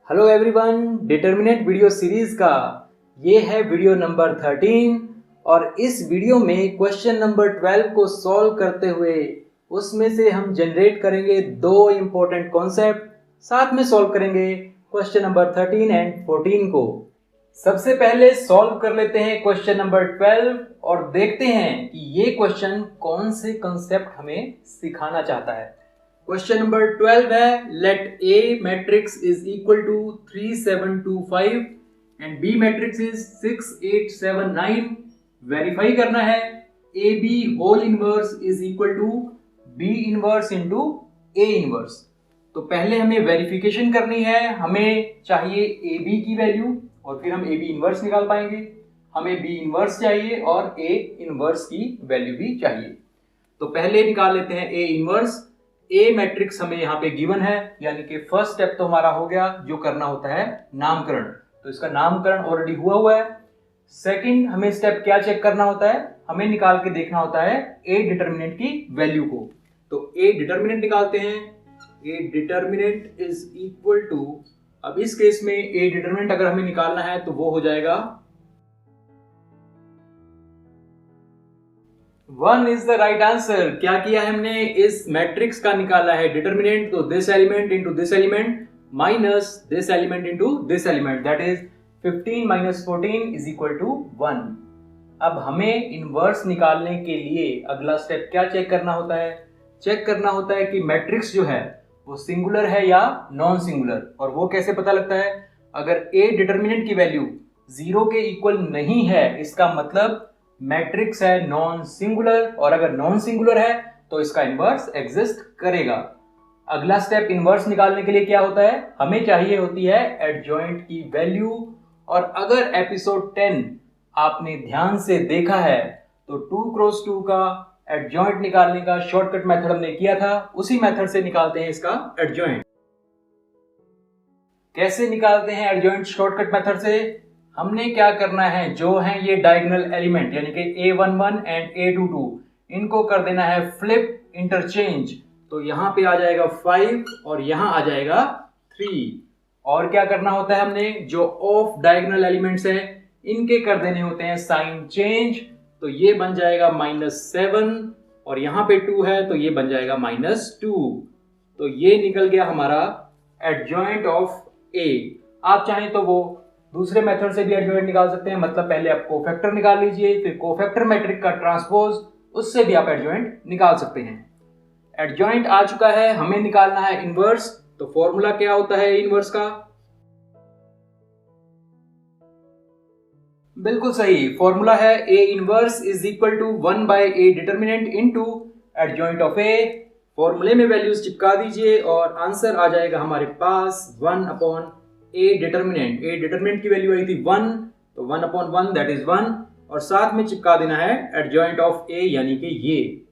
Hello everyone, determinant video series का ये है वीडियो नंबर 13 और इस वीडियो में क्वेश्चन नंबर 12 को सॉल्व करते हुए उसमें से हम जनरेट करेंगे दो इम्पोर्टेंट कॉन्सेप्ट, साथ में सॉल्व करेंगे क्वेश्चन नंबर 13 एंड 14 को। सबसे पहले सॉल्व कर लेते हैं क्वेश्चन नंबर 12 और देखते हैं कि ये क्वेश्चन कौन से कॉन्सेप्ट हमें सिखाना चाहता है। क्वेश्चन नंबर 12 है, let A matrix is equal to 3725 and B matrix is 6879। Verify करना है AB whole inverse is equal to B inverse into A inverse. तो पहले हमें वेरिफिकेशन करनी है, हमें चाहिए AB की वैल्यू और फिर हम AB इनवर्स निकाल पाएंगे। हमें B इनवर्स चाहिए और A इनवर्स की वैल्यू भी चाहिए। तो पहले निकाल लेते हैं A इनवर्स। A मैट्रिक्स हमें यहाँ पे गिवन है, यानी कि फर्स्ट स्टेप तो हमारा हो गया। जो करना होता है नामकरण, तो इसका नामकरण ऑलरेडी हुआ है। सेकंड हमें स्टेप क्या चेक करना होता है, हमें निकाल के देखना होता है A डिटर्मिनेंट की वैल्यू को। तो A डिटर्मिनेंट निकालते हैं। A determinant is equal to, अब इस केस में A डिटर्मिनेंट अगर हमें निकालना है तो वो हो जाएगा 1 इज द राइट आंसर। क्या किया है हमने, इस मैट्रिक्स का निकाला है डिटर्मिनेंट, तो this element into this element minus this element into this element, that is 15 minus 14 is equal to 1। अब हमें इनवर्स निकालने के लिए अगला स्टेप क्या चेक करना होता है, चेक करना होता है कि मैट्रिक्स जो है वो सिंगुलर है या नॉन सिंगुलर। और वो कैसे पता लगता है, अगर A डिटर्मिनेंट की वैल्यू 0 के इक्वल नहीं है इसका मतलब मैट्रिक्स है नॉन सिंगुलर, और अगर नॉन सिंगुलर है तो इसका इनवर्स एग्जिस्ट करेगा। अगला स्टेप इनवर्स निकालने के लिए क्या होता है, हमें चाहिए होती है एडजॉइंट की वैल्यू। और अगर एपिसोड 10 आपने ध्यान से देखा है तो 2 क्रॉस 2 का एडजॉइंट निकालने का शॉर्टकट मेथड हमने किया था, उसी मेथड से निकालते हैं इसका एडजॉइंट। कैसे निकालते हैं एडजॉइंट शॉर्टकट मेथड से, हमने क्या करना है, जो है ये डायगोनल एलिमेंट यानी कि A11 एंड A22, इनको कर देना है फ्लिप इंटरचेंज। तो यहाँ पे आ जाएगा 5 और यहाँ आ जाएगा 3। और क्या करना होता है, हमने जो ऑफ डायगोनल एलिमेंट्स है इनके कर देने होते हैं साइन चेंज। तो ये बन जाएगा -7 और यहाँ पे 2 है तो ये बन जाएगा -2। तो ये निकल गया हमारा एडजॉइंट ऑफ A। आप चाहें तो वो दूसरे मेथड से भी एडजॉइंट निकाल सकते हैं, मतलब पहले आप कोफैक्टर निकाल लीजिए, फिर कोफैक्टर मैट्रिक का ट्रांसपोज, उससे भी आप एडजॉइंट निकाल सकते हैं। एडजॉइंट आ चुका है, हमें निकालना है इनवर्स। तो फॉर्मूला क्या होता है इनवर्स का, बिल्कुल सही फॉर्मूला है A inverse is equal to 1 by A determinant into adjoint of A। फॉर्मूले में वैल्यूज चिपका दीजिए और आंसर आ जाएगा हमारे पास 1 upon A determinant. A determinant की वैल्यू आई थी 1, तो 1 अपॉन 1 दैट इज 1, और साथ में चिपका देना है एडजॉइंट ऑफ A यानी कि ये।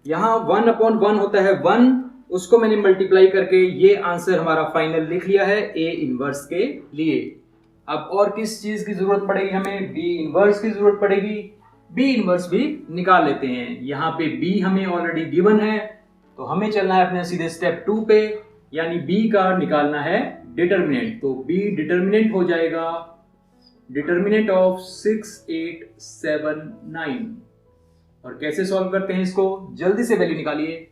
यहां 1 अपॉन 1 होता है 1, उसको मैंने मल्टीप्लाई करके ये आंसर हमारा फाइनल लिख लिया है A इनवर्स के लिए। अब और किस चीज की जरूरत पड़ेगी हमें, B इनवर्स की जरूरत पड़ेगी। B इनवर्स भी निकाल लेते हैं। यहाँ पे B हमें ऑलरेडी गिवन है, तो हमें चलना है अपने सीधे स्टेप 2 पे, यानी B का निकालना है डिटर्मिनेंट। तो B डिटर्मिनेंट हो जाएगा डिटर्मिनेंट ऑफ 6879। और कैसे सॉल्व करते हैं इसको, जल्दी से वैल्यू निकालिए।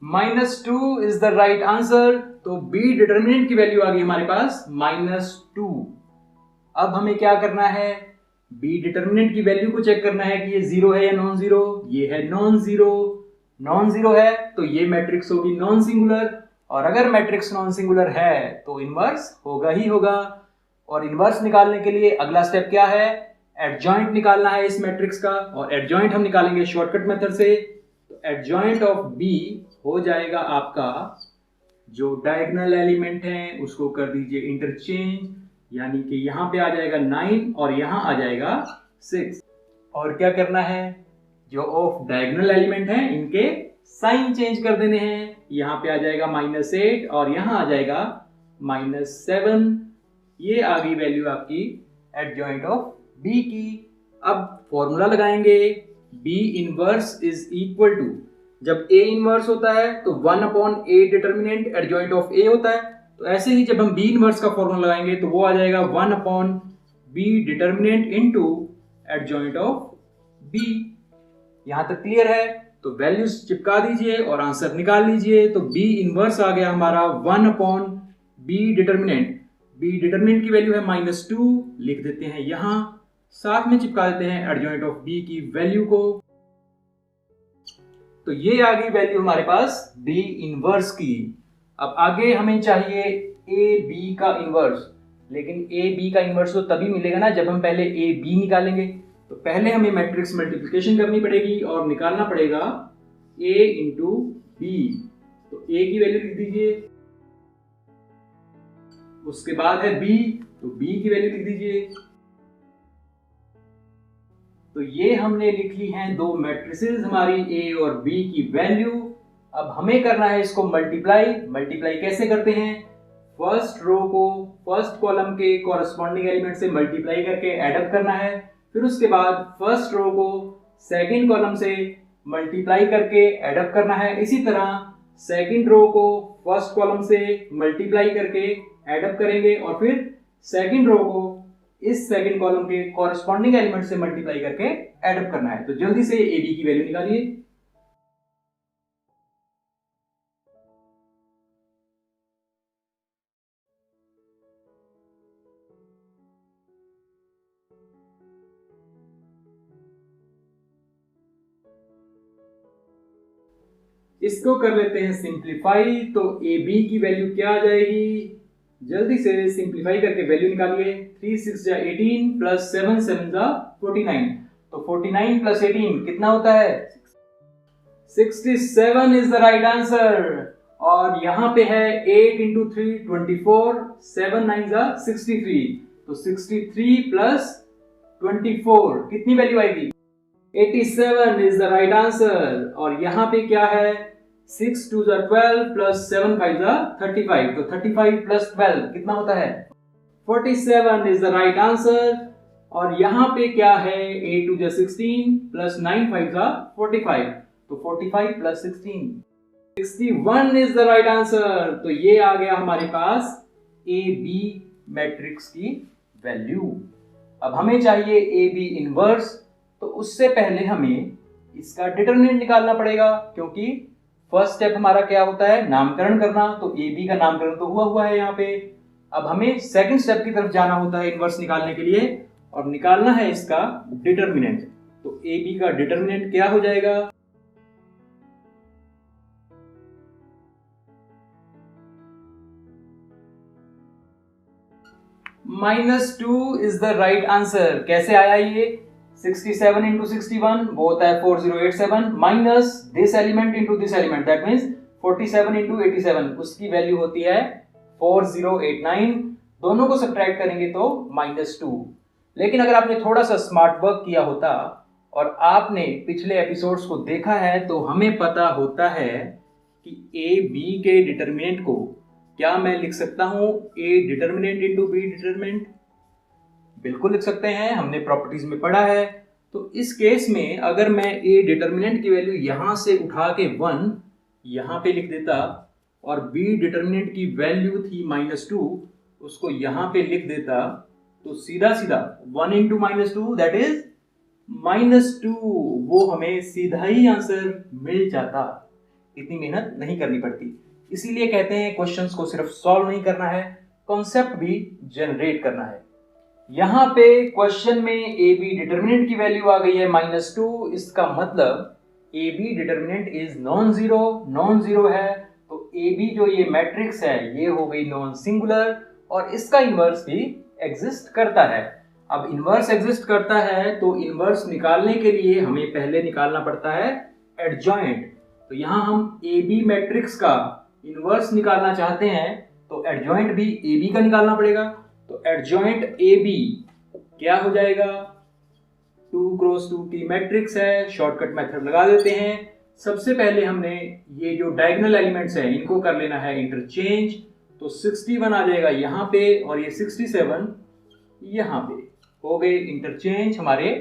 -2 इज द राइट आंसर। तो B डिटर्मिनेंट की वैल्यू आ गई हमारे पास -2। अब हमें क्या करना है, B डिटर्मिनेंट की वैल्यू को चेक करना है कि ये 0 है या नॉन जीरो। ये है नॉन जीरो, नॉन जीरो है तो ये मैट्रिक्स होगी नॉन सिंगुलर, और अगर मैट्रिक्स नॉन सिंगुलर है तो इनवर्स होगा ही होगा। और इनवर्स निकालने के लिए अगला स्टेप क्या है, एडजॉइंट निकालना है इस मैट्रिक्स का, और एडजॉइंट हम निकालेंगे शॉर्टकट मेथड से। तो एडजॉइंट ऑफ B हो जाएगा आपका, जो डायगोनल एलिमेंट है उसको कर दीजिए इंटरचेंज, यानी कि यहां पे आ जाएगा 9 और यहां आ जाएगा 6। और क्या करना है, जो ऑफ डायगोनल एलिमेंट है इनके साइन चेंज कर देने हैं। यहां पे आ जाएगा -8 और यहां आ जाएगा -7। ये आ गई वैल्यू आपकी एडजॉइंट ऑफ B की। अब फॉर्मूला लगाएंगे, B inverse is equal to, जब A इनवर्स होता है तो 1/A determinant adjoint of A होता है, तो ऐसे ही जब हम B इनवर्स का फॉर्मूला लगाएंगे तो वो आ जाएगा 1/B determinant into adjoint of B। यहां तक क्लियर है? तो वैल्यूज चिपका दीजिए और आंसर निकाल लीजिए। तो B इनवर्स आ गया हमारा 1/B डिटर्मिनेंट। B डिटर्मिनेंट की वैल्यू है -2, लिख देते हैं यहां, साथ में चिपका देते हैं एडजॉइंट ऑफ B की वैल्यू को। तो ये आ गई वैल्यू हमारे पास B इनवर्स की। अब आगे हमें चाहिए AB का इनवर्स, लेकिन AB का इनवर्स तो तभी मिलेगा ना जब हम पहले AB निकालेंगे। तो पहले हमें मैट्रिक्स मल्टीप्लिकेशन करनी पड़ेगी और निकालना पड़ेगा A इंटू B। तो A की वैल्यू लिख दीजिए, उसके बाद है B, तो B की वैल्यू लिख दीजिए। तो ये हमने लिख ली हैं दो मैट्रिसेस हमारी A और B की वैल्यू। अब हमें करना है इसको मल्टीप्लाई। मल्टीप्लाई कैसे करते हैं? फर्स्ट रो को फर्स्ट कॉलम के कॉरस्पॉन्डिंग एलिमेंट से मल्टीप्लाई करके एडअप करना है, फिर उसके बाद फर्स्ट रो को सेकंड कॉलम से मल्टीप्लाई करके एडअप करना है। इसी तरह सेकंड रो को फर्स्ट कॉलम से मल्टीप्लाई करके एडअप करेंगे और फिर सेकंड रो को इस सेकंड कॉलम के कॉरस्पॉन्डिंग एलिमेंट से मल्टीप्लाई करके एडअप करना है। तो जल्दी से AB की वैल्यू निकालिए। इसको कर लेते हैं सिंप्लीफाई। तो AB की वैल्यू क्या आ जाएगी? जल्दी से सिंप्लीफाई करके वैल्यू निकालिए। 3 6 जा 18 प्लस 7 7 जा 49। तो 49 प्लस 18 कितना होता है? 67 इज द राइट आंसर। और यहां पे है 8 इंटू 3 24, 7 9 जा 63। तो 63 प्लस 24 कितनी वैल्यू आएगी? 87 इज द राइट आंसर। और यहां पे क्या है? 6 2 जा 12 प्लस 7 5 जा 35। तो 35 प्लस 12 कितना होता है? 47 इज द राइट आंसर। और यहां पे क्या है? 8 2 जा 16 प्लस 9 5 जा 45। तो 45 plus 16 61 is the right answer. तो ये आ गया हमारे पास AB मैट्रिक्स की वैल्यू। अब हमें चाहिए AB इनवर्स। तो उससे पहले हमें इसका डिटरमिनेंट निकालना पड़ेगा, क्योंकि फर्स्ट स्टेप हमारा क्या होता है? नामकरण करना। तो AB का नामकरण तो हुआ है यहाँ पे। अब हमें सेकंड स्टेप की तरफ जाना होता है इनवर्स निकालने के लिए, और निकालना है इसका डिटरमिनेंट। तो AB का डिटरमिनेंट क्या हो जाएगा? -2 इज द राइट आंसर। कैसे आया ये? 67 इंटू 61 वो होता है 4087 minus this element into this element, that means 47 into 87, उसकी वैल्यू होती है 4089। दोनों को सब्ट्रैक्ट करेंगे तो -2। लेकिन अगर आपने थोड़ा सा स्मार्ट वर्क किया होता और आपने पिछले एपिसोड्स को देखा है तो हमें पता होता है कि AB के डिटरमिनेंट को क्या मैं लिख सकता हूं? A determinant into B determinant. बिल्कुल लिख सकते हैं, हमने प्रॉपर्टीज में पढ़ा है। तो इस केस में अगर मैं A डिटरमिनेंट की वैल्यू यहां से उठा के 1 यहां पे लिख देता और B डिटरमिनेंट की वैल्यू थी -2, उसको यहां पे लिख देता, तो सीधा सीधा 1 इंटू -2 दैट इज -2, वो हमें सीधा ही आंसर मिल जाता। इतनी मेहनत नहीं करनी पड़ती। इसीलिए कहते हैं क्वेश्चंस को सिर्फ सॉल्व नहीं करना है, कॉन्सेप्ट भी जनरेट करना है। यहां पे क्वेश्चन में AB डिटरमिनेंट की वैल्यू आ गई है -2। इसका मतलब AB determinant is non zero. Non zero है तो AB जो ये मैट्रिक्स है ये हो गई नॉन सिंगुलर, और इसका इनवर्स भी एग्जिस्ट करता है। अब इनवर्स एग्जिस्ट करता है तो इनवर्स निकालने के लिए हमें पहले निकालना पड़ता है एडजॉइंट। तो यहां हम AB मैट्रिक्स का इनवर्स निकालना चाहते हैं तो एडजॉइंट भी AB का निकालना पड़ेगा। तो एडजॉइंट AB क्या हो जाएगा? 2 क्रॉस 2 की मैट्रिक्स है, शॉर्टकट मेथड लगा देते हैं। सबसे पहले हमने ये जो डायगोनल एलिमेंट्स हैं इनको कर लेना है इंटरचेंज। तो 61 आ जाएगा यहाँ पे और ये 67 यहाँ पे, हो गए इंटरचेंज हमारे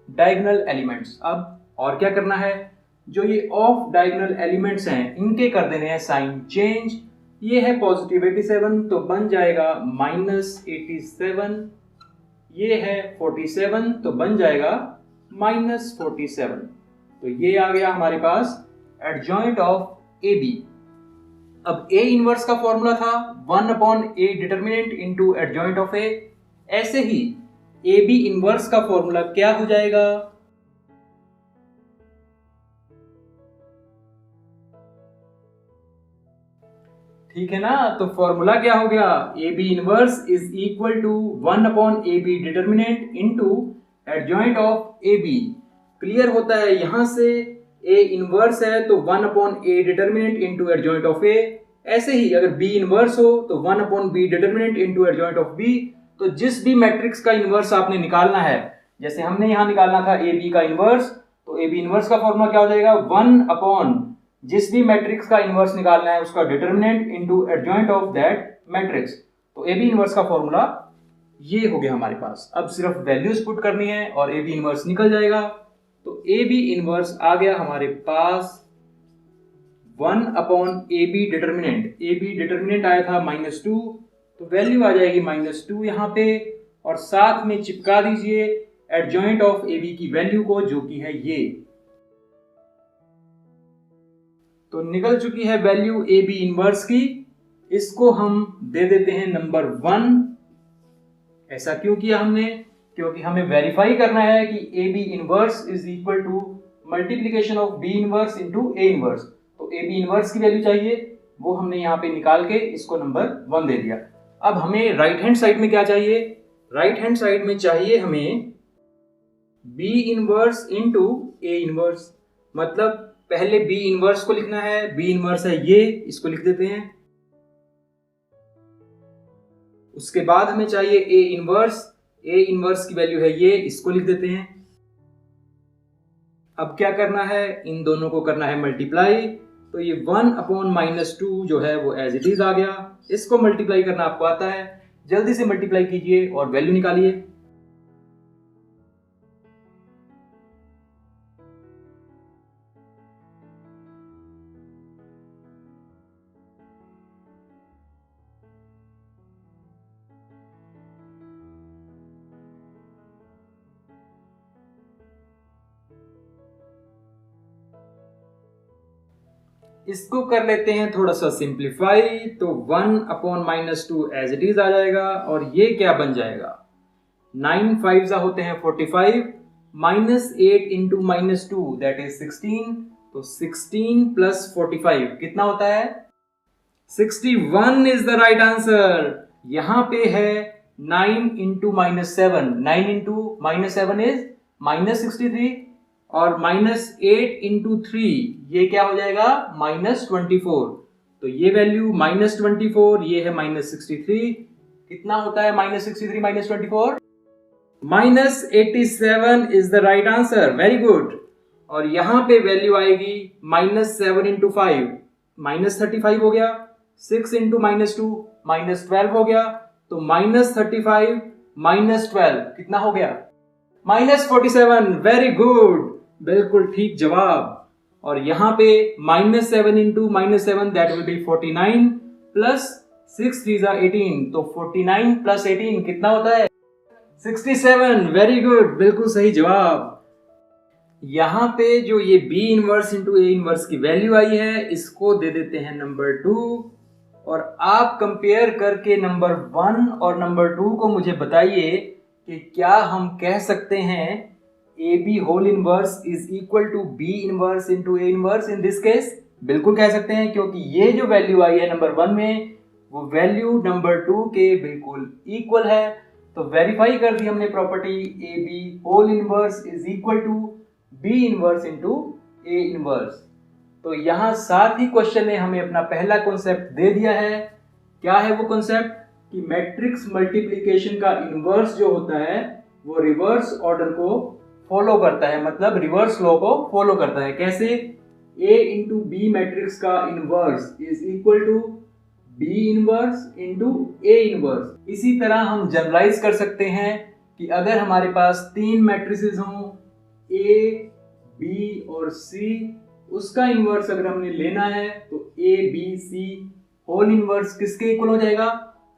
डायगोनल एलिमेंट्स। अब और क्या करना है, जो ये ऑफ डायगोनल एलिमेंट्स हैं इनके कर देने हैं साइन चेंज। ये है पॉजिटिव 87 तो बन जाएगा -87, ये है 47 तो बन जाएगा -47। तो ये आ गया हमारे पास एडजॉइंट ऑफ ए बी। अब ए इनवर्स का फॉर्मूला था 1/a determinant into adjoint of A, ऐसे ही ए बी इनवर्स का फॉर्मूला क्या हो जाएगा, ठीक है ना। तो फॉर्मूला क्या हो गया, A B inverse is equal to 1/ab determinant into adjoint of A B. Clear होता है, यहां से ए इनवर्स है तो 1/a determinant into adjoint of A. ऐसे ही अगर बी इनवर्स हो तो 1/b determinant into adjoint of B. तो जिस भी मैट्रिक्स का इनवर्स आपने निकालना है, जैसे हमने यहां निकालना था ए बी का इनवर्स, तो ए बी इनवर्स का फॉर्मूला क्या हो जाएगा, 1/ जिस भी मैट्रिक्स का इनवर्स निकालना है उसका determinant into adjoint of that matrix. तो ए बी इनवर्स का फॉर्मूला ये हो गया हमारे पास। अब सिर्फ वैल्यूज पुट करनी है और ए बी इनवर्स निकल जाएगा। तो ए बी इनवर्स आ गया हमारे पास 1/ab determinant. A B determinant आया था -2, तो वैल्यू आ जाएगी -2 यहाँ पे, और साथ में चिपका दीजिए एडजॉइंट ऑफ ए बी की वैल्यू को, जो कि है ये। तो निकल चुकी है वैल्यू ए बी इनवर्स की। इसको हम दे देते हैं नंबर 1। ऐसा क्यों किया हमने, क्योंकि हमें वेरीफाई करना है कि A B inverse is equal to multiplication of B inverse into A inverse. तो ए बी इनवर्स की वैल्यू चाहिए, वो हमने यहाँ पे निकाल के इसको नंबर 1 दे दिया। अब हमें राइट हैंड साइड में क्या चाहिए, राइट हैंड साइड में चाहिए हमें B inverse into A inverse. मतलब पहले बी इनवर्स को लिखना है, बी इनवर्स है ये, इसको लिख देते हैं। उसके बाद हमें चाहिए ए इनवर्स, ए इनवर्स की वैल्यू है ये, इसको लिख देते हैं। अब क्या करना है, इन दोनों को करना है मल्टीप्लाई। तो ये 1/-2 जो है वो एज इट इज आ गया। इसको मल्टीप्लाई करना आपको आता है, जल्दी से मल्टीप्लाई कीजिए और वैल्यू निकालिए। इसको कर लेते हैं थोड़ा सा सिंप्लीफाई। तो 1/-2 एज इट इज आ जाएगा, और ये क्या बन जाएगा, 9 5 होते हैं 45, -8 इंटू -2 दैट इज 16। तो 16 + 45 कितना होता है, 61 इज द राइट आंसर। यहां पे है 9 इंटू -7, 9 इंटू -7 इज -63, और -8 इंटू 3 ये क्या हो जाएगा, -24। तो ये वैल्यू -24, ये है -63। कितना होता है -63 -24, -87 is the right answer. Very good. और यहां पे वैल्यू आएगी -7 इंटू 5 -35 हो गया, 6 इंटू -2 -12 हो गया। तो -35 -12 कितना हो गया, -47। वेरी गुड, बिल्कुल ठीक जवाब। और यहां पे -7 into -7 that will be 49 plus 6 3 18। तो 49 + 18 कितना होता है, 67। वेरी गुड, बिल्कुल सही जवाब। यहां पे जो ये B inverse into A inverse की वैल्यू आई है, इसको दे देते हैं नंबर 2। और आप कंपेयर करके नंबर 1 और नंबर 2 को मुझे बताइए कि क्या हम कह सकते हैं A B whole inverse is equal to B inverse into A inverse in this case. बिल्कुल कह सकते हैं, क्योंकि ये जो वैल्यू आई है नंबर 1 में, वो वैल्यू नंबर 2 के बिल्कुल इक्वल है। तो वेरीफाई कर दी हमने property, A B whole inverse is equal to B inverse into A inverse. तो यहां साथ ही क्वेश्चन ने हमें अपना पहला कॉन्सेप्ट दे दिया है। क्या है वो कॉन्सेप्ट, कि मैट्रिक्स मल्टीप्लिकेशन का इनवर्स जो होता है वो रिवर्स ऑर्डर को फॉलो करता है, मतलब रिवर्स लॉ को फॉलो करता है। कैसे, A इंटू बी मैट्रिक्स का inverse is equal to B inverse into A inverse. इसी तरह हम जनरलाइज कर सकते हैं कि अगर हमारे पास 3 मैट्रिसेस हों A बी और सी, उसका इन्वर्स अगर हमने लेना है तो A B C whole inverse किसके इक्वल हो जाएगा,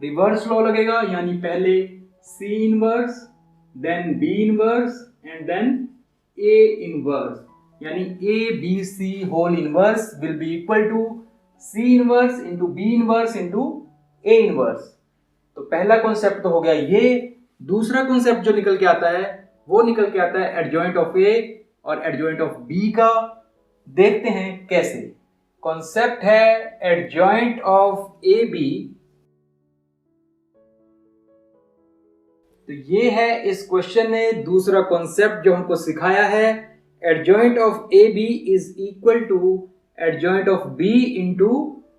रिवर्स लॉ लगेगा, यानी पहले C inverse then B inverse and then A inverse, यानी A B C whole inverse will be equal to C inverse into B inverse into A inverse. तो पहला concept तो हो गया ये। दूसरा कॉन्सेप्ट जो निकल के आता है वो निकल के आता है एडजॉइंट ऑफ ए और एडजॉइंट ऑफ बी का। देखते हैं कैसे। कॉन्सेप्ट है एडजॉइंट ऑफ ए बी। तो ये है इस क्वेश्चन ने दूसरा कॉन्सेप्ट जो हमको सिखाया है, adjoint of A B is equal to adjoint of B into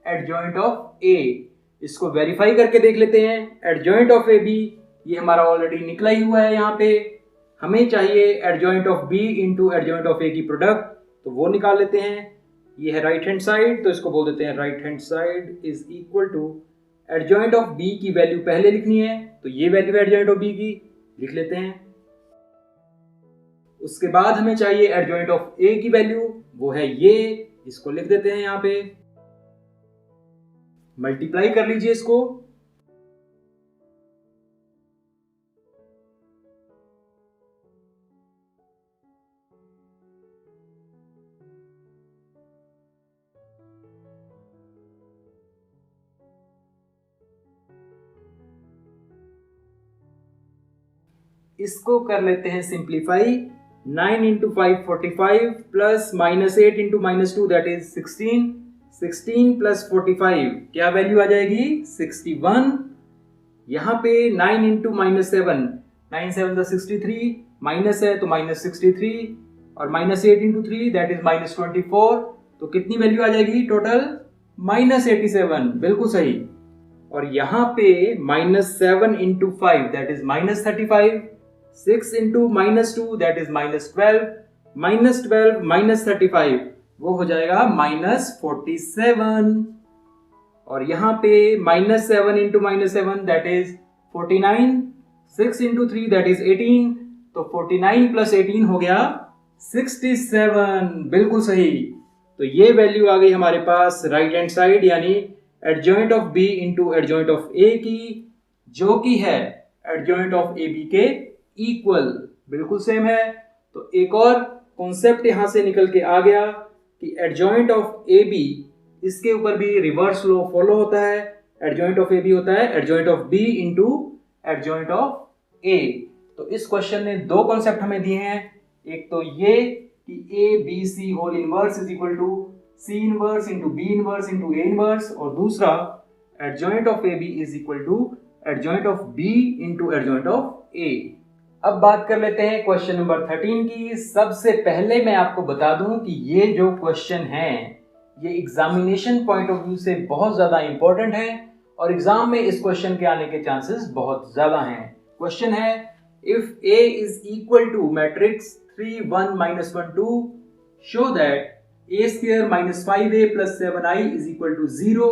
adjoint of A. इसको वेरीफाई करके देख लेते हैं। एडजॉइंट ऑफ ए बी ये हमारा ऑलरेडी निकला ही हुआ है, यहाँ पे हमें चाहिए adjoint of B into adjoint of A की प्रोडक्ट, तो वो निकाल लेते हैं। ये है राइट हैंड साइड, तो इसको बोल देते हैं right hand side is equal to adjoint of B की वैल्यू पहले लिखनी है, तो ये वैल्यू है एडजॉइंट ऑफ बी की, लिख लेते हैं। उसके बाद हमें चाहिए एडजॉइंट ऑफ ए की वैल्यू, वो है ये, इसको लिख देते हैं यहाँ पे। मल्टीप्लाई कर लीजिए इसको। इसको कर लेते हैं simplify. 9 into 5 45 plus minus 8 into minus 2 that is 16। 16 plus 45 क्या वैल्यू आ जाएगी 61। यहाँ पे 9 इंटू माइनस 7, 9 7 63, माइनस है तो माइनस 63 और minus 8 into 3 that is minus 24। तो कितनी वैल्यू आ जाएगी टोटल माइनस 87, बिल्कुल सही। और यहाँ पे minus 7 into 5 that is minus 35, 6 into minus 2 that is minus 12, minus 12 minus 35 वो हो जाएगा माइनस 47। और यहाँ पे minus 7 into minus 7 that is 49, 6 into 3 that is 18, तो 49 प्लस 18 हो गया 67, बिल्कुल सही। तो ये वैल्यू आ गई हमारे पास राइट हैंड साइड, यानी adjoint of B into adjoint of A की, जो कि है एडजॉइंट ऑफ ए बी के इक्वल, बिल्कुल सेम है। तो एक और कॉन्सेप्ट यहां से निकल के आ गया कि एडजॉइंट ऑफ ए बी, इसके ऊपर भी रिवर्स लॉ फॉलो होता है। एडजॉइंट ऑफ ए बी होता है adjoint of B into adjoint of A. तो इस क्वेश्चन ने दो कॉन्सेप्ट हमें दिए हैं, एक तो ये कि A B C whole inverse is equal to C inverse into B inverse into A inverse, और दूसरा adjoint of A B is equal to adjoint of B into adjoint of A. अब बात कर लेते हैं क्वेश्चन नंबर 13 की। सबसे पहले मैं आपको बता दूं कि ये जो क्वेश्चन है ये एग्जामिनेशन पॉइंट ऑफ व्यू से बहुत ज्यादा इंपॉर्टेंट है और एग्जाम में इस क्वेश्चन के आने के चांसेस बहुत ज्यादा हैं। क्वेश्चन है if A is equal to matrix 3 1 -1 2 show that a square minus 5a plus 7i is equal to 0,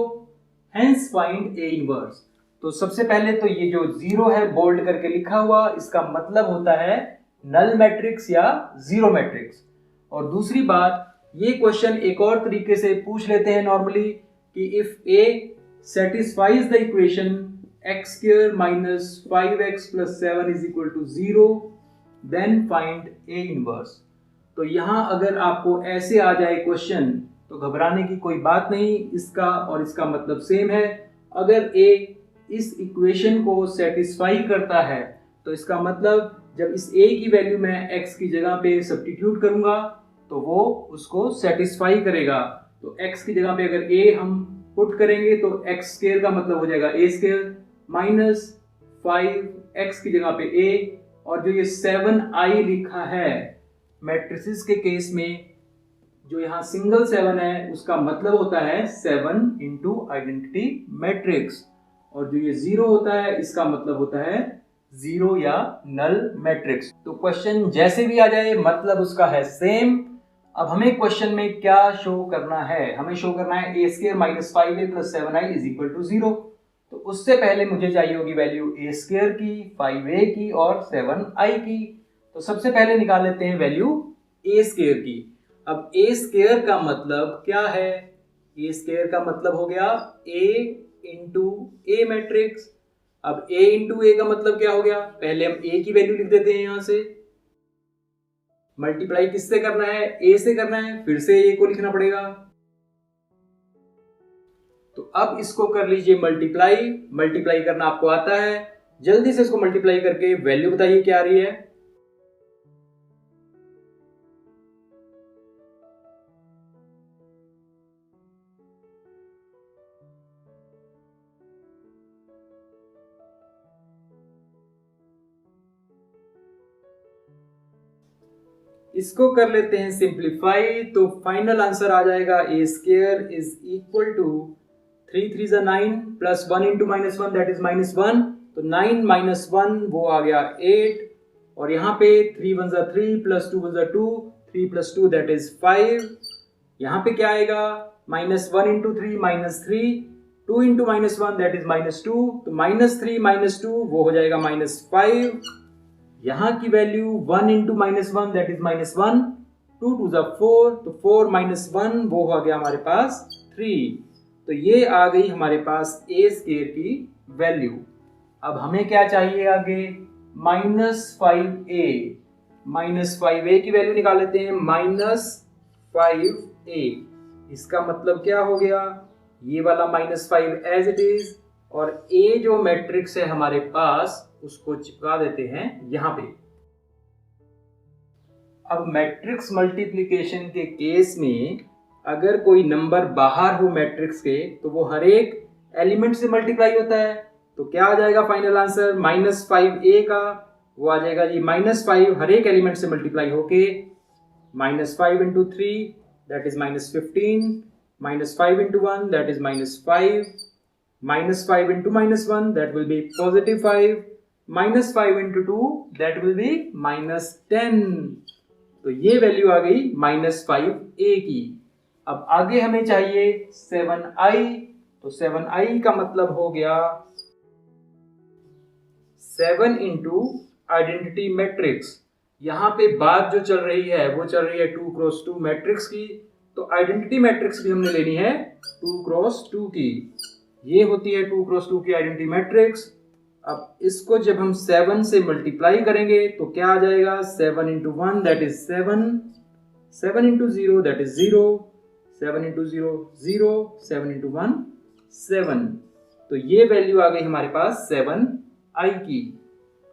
hence find a inverse। तो सबसे पहले तो ये जो 0 है बोल्ड करके लिखा हुआ, इसका मतलब होता है नल मैट्रिक्स या जीरो मैट्रिक्स। और दूसरी बात, ये क्वेश्चन एक और तरीके से पूछ लेते हैं नॉर्मली कि if a satisfies the equation x square minus 5x plus 7 is equal to 0, then find a inverse। तो यहाँ अगर आपको ऐसे आ जाए क्वेश्चन तो घबराने की कोई बात नहीं, इसका और इसका मतलब सेम है। अगर a इस इक्वेशन को सेटिस्फाई करता है तो इसका मतलब जब इस a की वैल्यू मैं x की जगह पे सब्स्टिट्यूट करूंगा तो वो उसको सेटिस्फाई करेगा। तो x की जगह पे अगर a हम पुट करेंगे तो x स्क्वायर का मतलब हो जाएगा a स्क्वायर माइनस 5x की जगह पे a, और जो ये 7i लिखा है मैट्रिसेस के केस में जो यहाँ सिंगल 7 है उसका मतलब होता है 7 इंटू आइडेंटिटी मैट्रिक्स, और जो ये 0 होता है इसका मतलब होता है 0 या नल मैट्रिक्स। तो क्वेश्चन जैसे भी आ जाए मतलब उसका है सेम। अब हमें क्वेश्चन में क्या शो करना है, हमें शो करना है a square minus 5a plus 7i is equal to 0। तो उससे पहले मुझे चाहिए होगी वैल्यू a स्क्वायर की, 5a की और 7i की। तो सबसे पहले निकाल लेते हैं वैल्यू ए स्क्वायर की। अब ए स्क्वायर का मतलब क्या है? ए स्क्वायर का मतलब हो गया ए इंटू ए मैट्रिक्स। अब ए इंटू ए का मतलब क्या हो गया? पहले हम ए की वैल्यू लिख देते हैं, यहां से मल्टीप्लाई किससे करना है? ए से करना है, फिर से ए को लिखना पड़ेगा। तो अब इसको कर लीजिए मल्टीप्लाई। मल्टीप्लाई करना आपको आता है, जल्दी से इसको मल्टीप्लाई करके वैल्यू बताइए क्या आ रही है। इसको कर लेते हैं सिंप्लीफाई, तो फाइनल आंसर आ जाएगा ए स्क्वायर इज इक्वल टू 3 3 जा 9 plus 1 into minus 1 that is -1। तो 9 माइनस 1 वो आ गया 8, और यहाँ पे 3 1 जा 3 प्लस 2 1 जा 2, 3 प्लस 2 दैट इज 5। यहाँ पे क्या आएगा? -1 इंटू 3 -3, 2 इंटू -1 दैट इज -2, तो -3 -2 वो हो जाएगा -5। यहाँ की वैल्यू 1 इंटू -1 दैट इज -1, 2 2 जा 4, तो 4 -1 वो हो गया हमारे पास 3। तो ये आ गई हमारे पास ए स्क्वायर की वैल्यू। अब हमें क्या चाहिए आगे? -5a। -5a की वैल्यू निकाल लेते हैं, -5a। इसका मतलब क्या हो गया? ये वाला -5 एज इट इज, और a जो मैट्रिक्स है हमारे पास उसको चिपका देते हैं यहां पे। अब मैट्रिक्स मल्टीप्लिकेशन के केस में अगर कोई नंबर बाहर हो मैट्रिक्स के, तो वो हर एक एलिमेंट से मल्टीप्लाई होता है। तो क्या आ जाएगा फाइनल आंसर? -5a का वो आ जाएगा जी -5 हर एक एलिमेंट से मल्टीप्लाई होके, -5 into 3 that is -15, -5 into 1 that is -5, -5 into -1 that will be +5, -5 into 2 that will be -10। तो ये वैल्यू आ गई -5a की। अब आगे हमें चाहिए 7i, तो 7i का मतलब हो गया 7 इंटू आइडेंटिटी मैट्रिक्स। यहाँ पे बात जो चल रही है वो चल रही है 2 क्रॉस 2 मैट्रिक्स की, तो आइडेंटिटी मैट्रिक्स भी हमने लेनी है 2 क्रॉस 2 की। ये होती है 2 क्रॉस 2 की आइडेंटिटी मैट्रिक्स। अब इसको जब हम 7 से मल्टीप्लाई करेंगे तो क्या आ जाएगा? 7 into 1 that is 7, 7 into 0 that is 0, 7 into 0 0, 7 into 1 7। तो ये वैल्यू आ गई हमारे पास 7i की।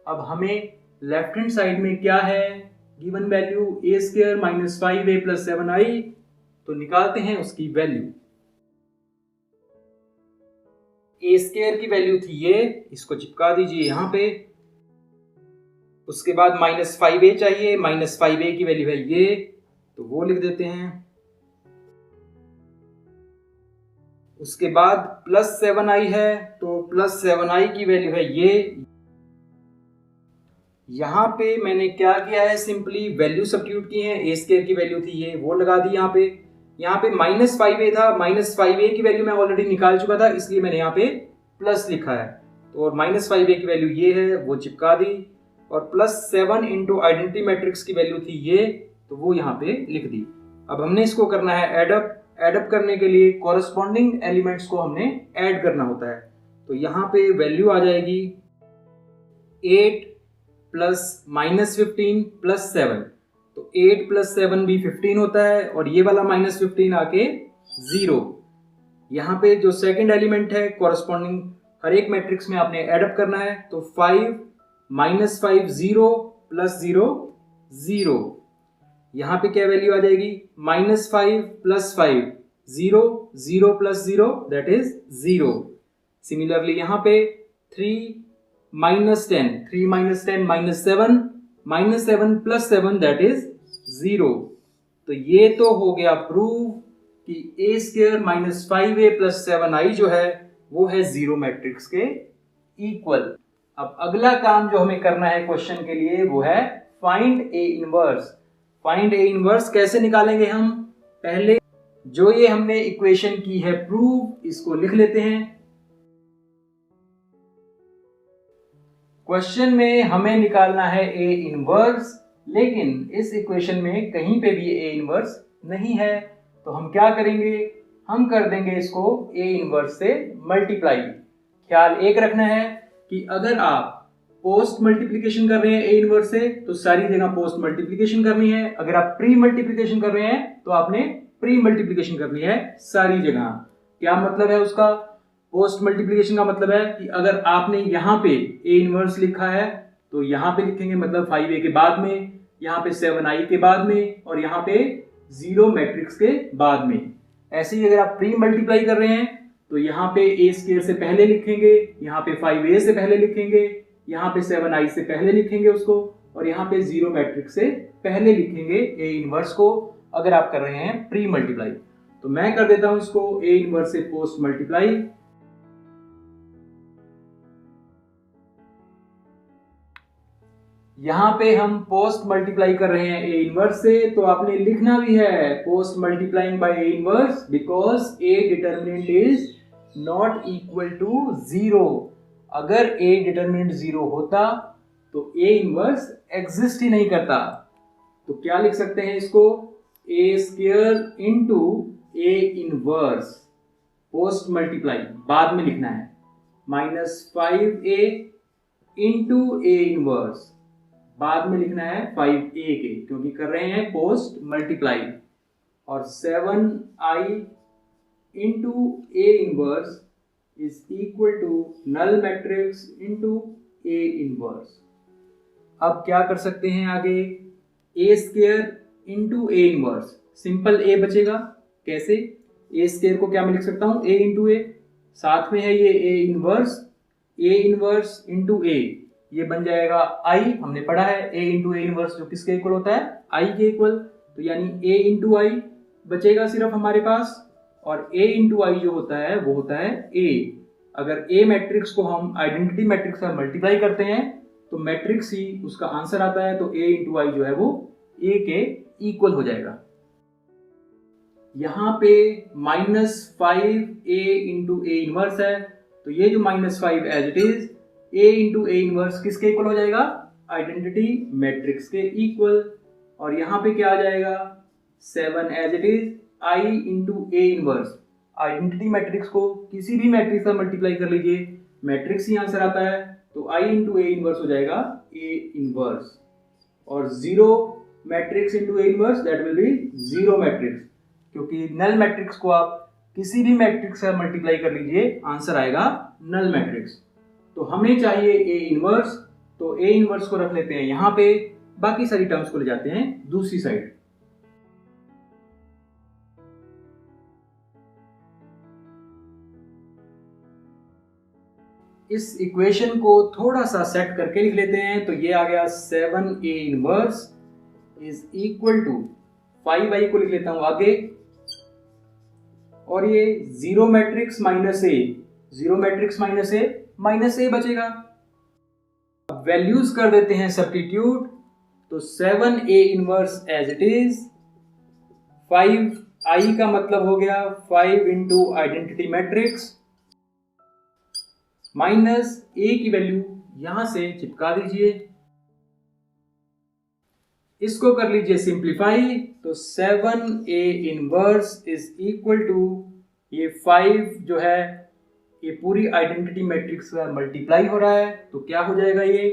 अब हमें लेफ्ट हैंड साइड में क्या है given value? a square -5a plus 7i। तो निकालते हैं उसकी वैल्यू। ए स्क्वायर की वैल्यू थी ये, इसको चिपका दीजिए यहां पे। उसके बाद -5a चाहिए, -5a की वैल्यू है ये, तो वो लिख देते हैं। उसके बाद +7i है, तो +7i की वैल्यू है ये। यहां पे मैंने क्या किया है? सिंपली वैल्यू सब्स्टिट्यूट की है। ए स्क्वायर की वैल्यू थी ये, वो लगा दी यहाँ पे। यहाँ पे -5a था, -5a की वैल्यू मैं ऑलरेडी निकाल चुका था, इसलिए मैंने यहाँ पे प्लस लिखा है। तो और -5a की वैल्यू ये है, वो चिपका दी। और +7 इंटू आइडेंटिटी मैट्रिक्स की वैल्यू थी ये, तो वो यहाँ पे लिख दी। अब हमने इसको करना है एडअप। एडअप करने के लिए कॉरस्पॉन्डिंग एलिमेंट्स को हमने ऐड करना होता है। तो यहाँ पे वैल्यू आ जाएगी 8 प्लस -15 प्लस 7। तो 8 प्लस 7 भी 15 होता है, और ये वाला -15 आके 0। यहाँ पे जो सेकंड एलिमेंट है कॉरस्पॉन्डिंग हर एक मैट्रिक्स में आपने एडअप करना है। तो 5 -5 0 प्लस 0 0। यहाँ पे क्या वैल्यू आ जाएगी? -5 plus 5 0, 0 plus 0 that is 0। Similarly यहाँ पे 3 -10, 3 -10 -7, -7 प्लस 7 दैट इज 0। तो ये तो हो गया प्रूव कि a square -5a plus 7i जो है वो है 0 मैट्रिक्स के इक्वल। अब अगला काम जो हमें करना है क्वेश्चन के लिए वो है find a inverse. Find a inverse कैसे निकालेंगे हम? पहले जो ये हमने इक्वेशन की है प्रूव, इसको लिख लेते हैं। क्वेश्चन में हमें निकालना है a इनवर्स। लेकिन इस इक्वेशन में कहीं पे भी ए इनवर्स नहीं है, तो हम क्या करेंगे, हम कर देंगे इसको ए इनवर्स से मल्टीप्लाई। ख्याल एक रखना है कि अगर आप पोस्ट मल्टीप्लिकेशन कर रहे हैं ए इनवर्स से तो सारी जगह पोस्ट मल्टीप्लिकेशन करनी है, अगर आप प्री मल्टीप्लिकेशन कर रहे हैं तो आपने प्री मल्टीप्लिकेशन करनी है सारी जगह। क्या मतलब है उसका? पोस्ट मल्टीप्लिकेशन का मतलब है कि अगर आपने यहाँ पे ए इनवर्स लिखा है तो यहाँ पे लिखेंगे मतलब 5a के बाद में, यहाँ पे 7i के बाद में, और यहाँ पे 0 मैट्रिक्स के बाद में। ऐसे ही अगर आप प्री मल्टीप्लाई कर रहे हैं तो यहाँ पे a स्क्वायर से पहले लिखेंगे, यहाँ पे 5a से पहले लिखेंगे, यहाँ पे 7i से पहले लिखेंगे उसको, और यहाँ पे 0 मैट्रिक्स से पहले लिखेंगे ए इनवर्स को, अगर आप कर रहे हैं प्री मल्टीप्लाई। तो मैं कर देता हूं इसको ए इनवर्स से पोस्ट मल्टीप्लाई। यहां पे हम पोस्ट मल्टीप्लाई कर रहे हैं ए इनवर्स से, तो आपने लिखना भी है post multiplying by A inverse because A determinant is not equal to 0। अगर ए डिटर्मिनेंट 0 होता तो ए इनवर्स एग्जिस्ट ही नहीं करता। तो क्या लिख सकते हैं इसको, A square into A inverse post multiply बाद में लिखना है, -5a इंटू ए इनवर्स बाद में लिखना है 5a के, क्योंकि कर रहे हैं पोस्ट मल्टीप्लाई, और 7i into A inverse is equal to null matrix into A inverse. अब क्या कर सकते हैं आगे, A square into A inverse, simple A बचेगा। कैसे? ए स्क्वायर को क्या मैं लिख सकता हूँ, ए इंटू ए, साथ में है ये ए इनवर्स इंटू ए, ये बन जाएगा आई, हमने पढ़ा है ए इंटू ए इनवर्स जो किसके इक्वल होता है, आई के इक्वल। तो यानी ए इंटू आई बचेगा सिर्फ हमारे पास, और ए इंटू आई जो होता है वो होता है ए। अगर ए मैट्रिक्स को हम आइडेंटिटी मैट्रिक्स से मल्टीप्लाई करते हैं तो मैट्रिक्स ही उसका आंसर आता है, तो ए इंटू आई जो है वो ए के इक्वल हो जाएगा। यहाँ पे -5a इंटू ए इनवर्स है, तो ये जो -5 as it is a into A inverse किसके इक्वल हो जाएगा, आइडेंटिटी मैट्रिक्स के इक्वल। और यहाँ पे क्या आ जाएगा, 7 as it is i into A inverse, identity matrix को किसी भी मैट्रिक्स से मल्टीप्लाई कर लीजिए, मैट्रिक्स ही आंसर आता है, तो i इंटू ए इनवर्स हो जाएगा ए इनवर्स, और 0 matrix into A inverse that will be 0 matrix, क्योंकि नल मैट्रिक्स को आप किसी भी मैट्रिक्स से मल्टीप्लाई कर लीजिए आंसर आएगा नल मैट्रिक्स। तो हमें चाहिए ए इनवर्स, तो ए इनवर्स को रख लेते हैं यहाँ पे, बाकी सारी टर्म्स को ले जाते हैं दूसरी साइड। इस इक्वेशन को थोड़ा सा सेट करके लिख लेते हैं, तो ये आ गया 7a inverse is equal to 5i को लिख लेता हूं आगे, और ये 0 मैट्रिक्स माइनस ए, 0 मैट्रिक्स माइनस ए बचेगा। अब वैल्यूज कर देते हैं सब्स्टिट्यूट, तो 7a inverse as it is, 5i का मतलब हो गया 5 इंटू आइडेंटिटी मैट्रिक्स, माइनस ए की वैल्यू यहां से चिपका दीजिए, इसको कर लीजिए सिंप्लीफाई, तो 7a inverse is equal to ये 5 जो है ये पूरी आइडेंटिटी मैट्रिक्स का मल्टीप्लाई हो रहा है, तो क्या हो जाएगा ये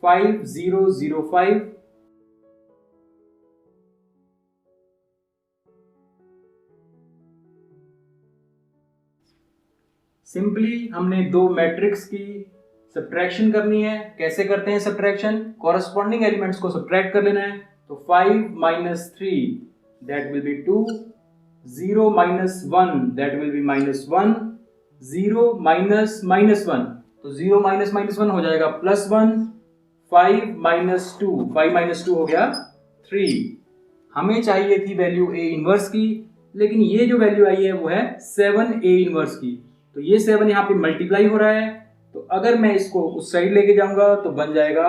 5005। सिंपली हमने दो मैट्रिक्स की सब्ट्रैक्शन करनी है। कैसे करते हैं सब्ट्रैक्शन, कॉरस्पॉन्डिंग एलिमेंट्स को सब्ट्रैक्ट कर लेना है, तो 5 minus 3 that will be 2, 0 minus 1 that will be -1, 0 minus -1 तो 0 माइनस -1 हो जाएगा +1, 5 माइनस 2, 5 माइनस 2 हो गया 3। हमें चाहिए थी वैल्यू ए इनवर्स की, लेकिन ये जो वैल्यू आई है वो है 7a इनवर्स की, तो ये 7 यहाँ पे मल्टीप्लाई हो रहा है, तो अगर मैं इसको उस साइड लेके जाऊंगा तो बन जाएगा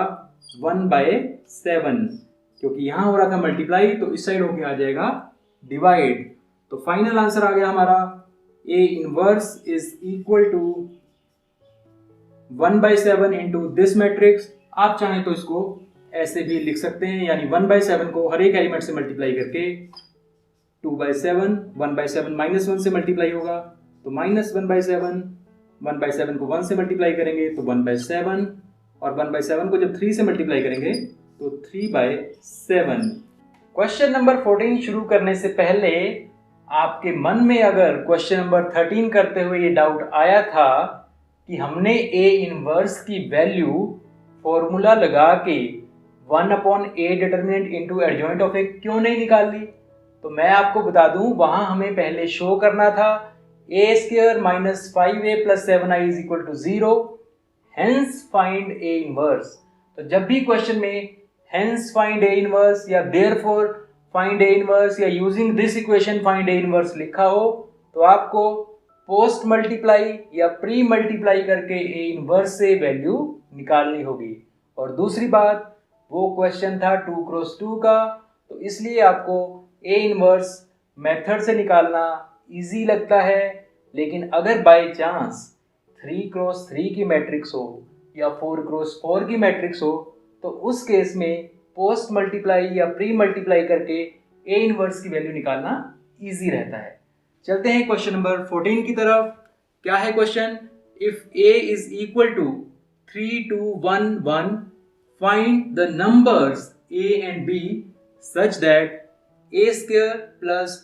1/7, क्योंकि यहाँ हो रहा था मल्टीप्लाई, तो इस साइड होके आ जाएगा डिवाइड। तो फाइनल आंसर आ गया हमारा A inverse is equal to 1/7 into this matrix. आप चाहें तो इसको ऐसे भी लिख सकते हैं, यानी 1/7 को हर एक एलिमेंट से मल्टीप्लाई करके 2/7, 1/7 -1 से मल्टीप्लाई होगा तो -1/7, 1/7 को 1 से मल्टीप्लाई करेंगे तो 1/7, और 1/7 को जब 3 से मल्टीप्लाई करेंगे तो 3/7। क्वेश्चन नंबर 14 शुरू करने से पहले आपके मन में अगर क्वेश्चन नंबर 13 करते हुए ये डाउट आया था कि हमने ए इनवर्स की वैल्यू फॉर्मूला लगा के 1/a determinant into adjoint of A क्यों नहीं निकाल ली, तो मैं आपको बता दूं वहां हमें पहले शो करना था a² - 5a + 7i = 0, hence find ए इनवर्स। तो जब भी क्वेश्चन में हेंस फाइंड ए इनवर्स या देयरफॉर फाइंड ए इनवर्स या using this equation find A inverse लिखा हो तो आपको पोस्ट मल्टीप्लाई या प्री मल्टीप्लाई करके ए इनवर्स से वैल्यू निकालनी होगी। और दूसरी बात, वो क्वेश्चन था 2x2 का, तो इसलिए आपको ए इनवर्स मेथड से निकालना इजी लगता है। लेकिन अगर बाय चांस 3x3 की मैट्रिक्स हो या 4x4 की मैट्रिक्स हो तो उस केस में पोस्ट मल्टीप्लाई या प्री मल्टीप्लाई करके ए इनवर्स की वैल्यू निकालना इजी रहता है। चलते हैं क्वेश्चन नंबर 14 की तरफ। क्या है question? If a is equal to 3, 2, 1, 1, find the numbers a and b such that a² plus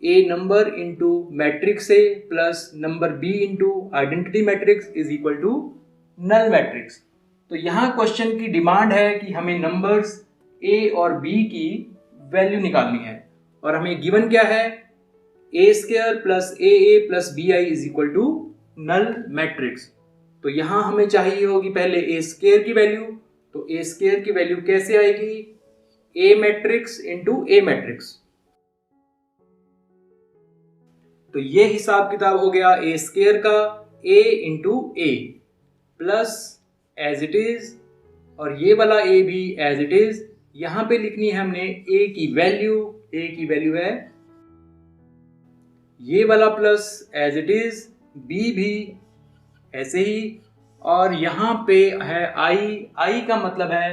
a number into matrix a plus number b into identity matrix is equal to null matrix. तो यहाँ question की demand है कि हमें numbers a और b की value निकालनी है, और हमें गिवन क्या है? a² plus aa plus bi is equal to null matrix. तो यहाँ हमें चाहिए होगी पहले a² की वैल्यू। तो a² की वैल्यू कैसे आएगी? a matrix into a matrix. तो ये हिसाब किताब हो गया a² का, a इंटू a plus as it is, और ये वाला a भी एज इट इज। यहां पे लिखनी है हमने a की वैल्यू, a की वैल्यू है ये वाला plus as it is, b भी ऐसे ही, और यहां पे है i का मतलब है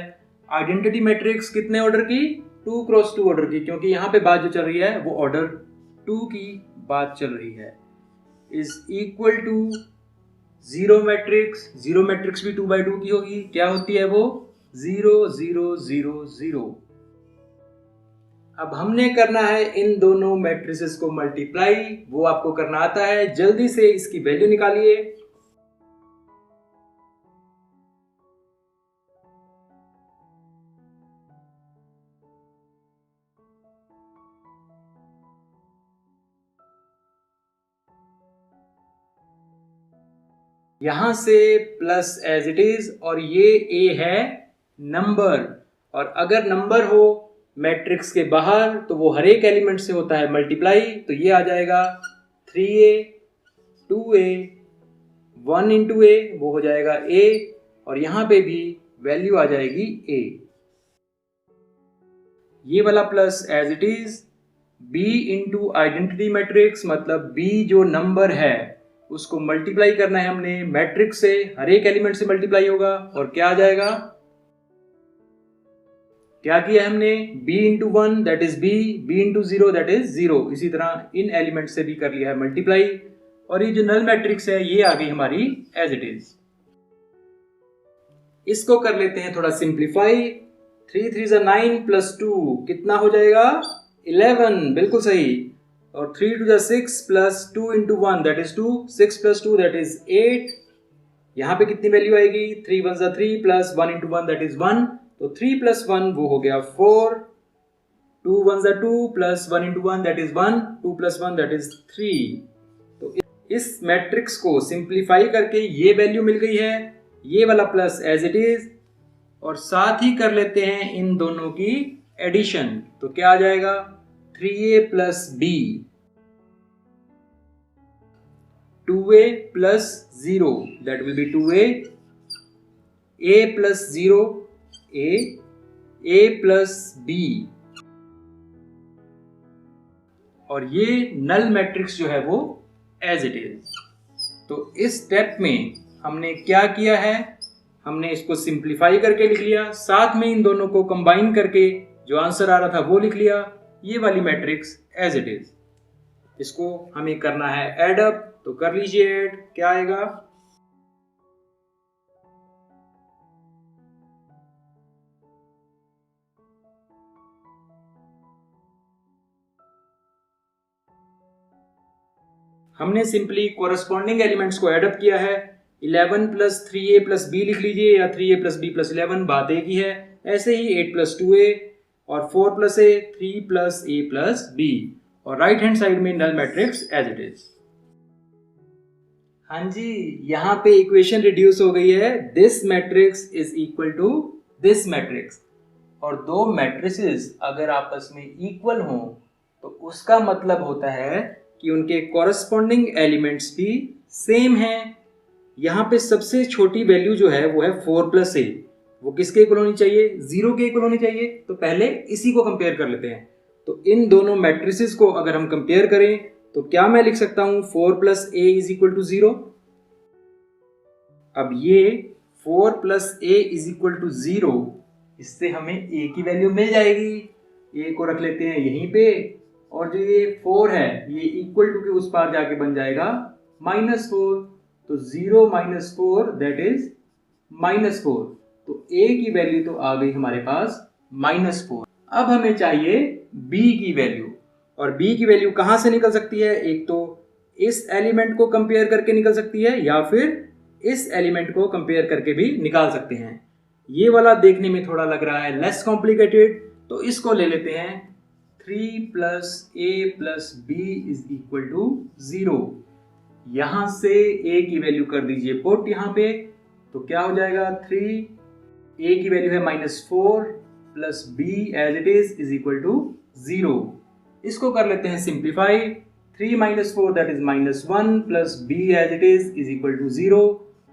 आइडेंटिटी मैट्रिक्स कितने ऑर्डर की? 2x2 ऑर्डर की, क्योंकि यहां पे बात जो चल रही है वो ऑर्डर 2 की बात चल रही है। Is equal to 0 matrix, 0 matrix भी 2/2 की होगी। क्या होती है वो? 0 0 0 0। अब हमने करना है इन दोनों मैट्रिसेस को मल्टीप्लाई, वो आपको करना आता है। जल्दी से इसकी वैल्यू निकालिए। यहां से प्लस एज इट इज, और ये a है नंबर, और अगर नंबर हो मैट्रिक्स के बाहर तो वो हर एक एलिमेंट से होता है मल्टीप्लाई। तो ये आ जाएगा 3a 2a 1 इंटू a, वो हो जाएगा a, और यहां पे भी वैल्यू आ जाएगी a। ये वाला plus as it is, b into identity matrix, मतलब b जो नंबर है उसको मल्टीप्लाई करना है हमने मैट्रिक्स से, हर एक एलिमेंट से मल्टीप्लाई होगा, और क्या आ जाएगा? क्या किया हमने? b into 1 that is b, b into 0 that is 0। इसी तरह इन एलिमेंट से भी कर लिया है मल्टीप्लाई, और ये जो नल मैट्रिक्स है ये आ गई हमारी एज इट इज। इसको कर लेते हैं थोड़ा सिंप्लीफाई। 3 3 9 प्लस 2 कितना हो जाएगा? 11, बिल्कुल सही। और 3 2 6 plus 2 into 1 that is 2, 6 plus 2 that is 8। यहाँ पे कितनी वैल्यू आएगी? 3 1 3 प्लस 1 इंटू 1 दैट इज 1, तो 3 प्लस 1 वो हो गया 4। 2 1 2 plus 1 into 1 that is 1, 2 plus 1 that is 3। तो इस मैट्रिक्स को सिंप्लीफाई करके ये वैल्यू मिल गई है, ये वाला प्लस एज इट इज, और साथ ही कर लेते हैं इन दोनों की एडिशन। तो क्या आ जाएगा? 3a plus b, 2a plus 0 that will be 2a, a plus 0 a plus b, और ये नल मैट्रिक्स जो है वो एज इट इज। तो इस स्टेप में हमने क्या किया है? हमने इसको सिंप्लीफाई करके लिख लिया, साथ में इन दोनों को कंबाइन करके जो आंसर आ रहा था वो लिख लिया। ये वाली मैट्रिक्स एज इट इज। इसको हमें करना है ऐड अप, तो कर लीजिए ऐड। क्या आएगा? हमने सिंपली कोरस्पॉन्डिंग एलिमेंट्स को ऐड अप किया है। 11 प्लस 3a प्लस b लिख लीजिए, या 3a प्लस b प्लस 11, बात एक ही है। ऐसे ही 8 प्लस 2a और 4 plus a, 3 plus a plus b, और राइट हैंड साइड में null matrix as it is. हाँ जी, यहाँ पे इक्वेशन रिड्यूस हो गई है। This matrix is equal to this matrix, और दो मैट्रिसेस अगर आपस में इक्वल हों तो उसका मतलब होता है कि उनके कॉरस्पॉन्डिंग एलिमेंट्स भी सेम हैं। यहाँ पे सबसे छोटी वैल्यू जो है वो है 4 प्लस ए, वो किसके इक्वल होनी चाहिए? 0 के इक्वल होनी चाहिए। तो पहले इसी को कंपेयर कर लेते हैं। तो इन दोनों मैट्रिसेस को अगर हम कंपेयर करें तो क्या मैं लिख सकता हूं 4 plus A is equal to 0। अब ये 4 plus A is equal to 0, इससे हमें ए की वैल्यू मिल जाएगी। ए को रख लेते हैं यहीं पे, और जो ये 4 है ये इक्वल टू के उस पार जाके बन जाएगा -4। तो 0 माइनस 4 दैट इज -4। तो a की वैल्यू तो आ गई हमारे पास -4। अब हमें चाहिए b की वैल्यू, और b की वैल्यू कहाँ से निकल सकती है? एक तो इस एलिमेंट को कंपेयर करके निकल सकती है, या फिर इस एलिमेंट को कंपेयर करके भी निकाल सकते हैं। ये वाला देखने में थोड़ा लग रहा है लेस कॉम्प्लिकेटेड, तो इसको ले लेते हैं 3 plus a plus b is equal to 0। यहां से a की वैल्यू कर दीजिए पुट यहाँ पे, तो क्या हो जाएगा? 3, a की वैल्यू है -4 plus b as it is equal to 0। इसको कर लेते हैं simplify. 3 minus 4 that is -1 plus b as it is equal to 0।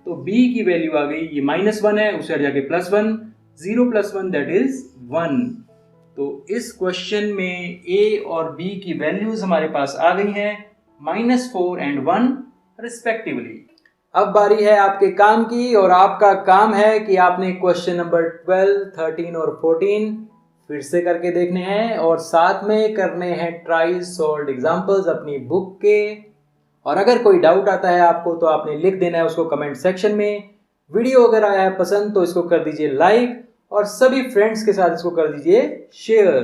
तो b की वैल्यू आ गई, ये -1 है उसे हट जाके +1, 0 प्लस 1 दैट इज 1। तो इस क्वेश्चन में a और b की वैल्यूज हमारे पास आ गई हैं -4 एंड 1 रिस्पेक्टिवली। अब बारी है आपके काम की, और आपका काम है कि आपने क्वेश्चन नंबर 12, 13 और 14 फिर से करके देखने हैं, और साथ में करने हैं ट्राई सॉल्व्ड एग्जांपल्स अपनी बुक के। और अगर कोई डाउट आता है आपको तो आपने लिख देना है उसको कमेंट सेक्शन में। वीडियो अगर आया है पसंद तो इसको कर दीजिए लाइक, और सभी फ्रेंड्स के साथ इसको कर दीजिए शेयर।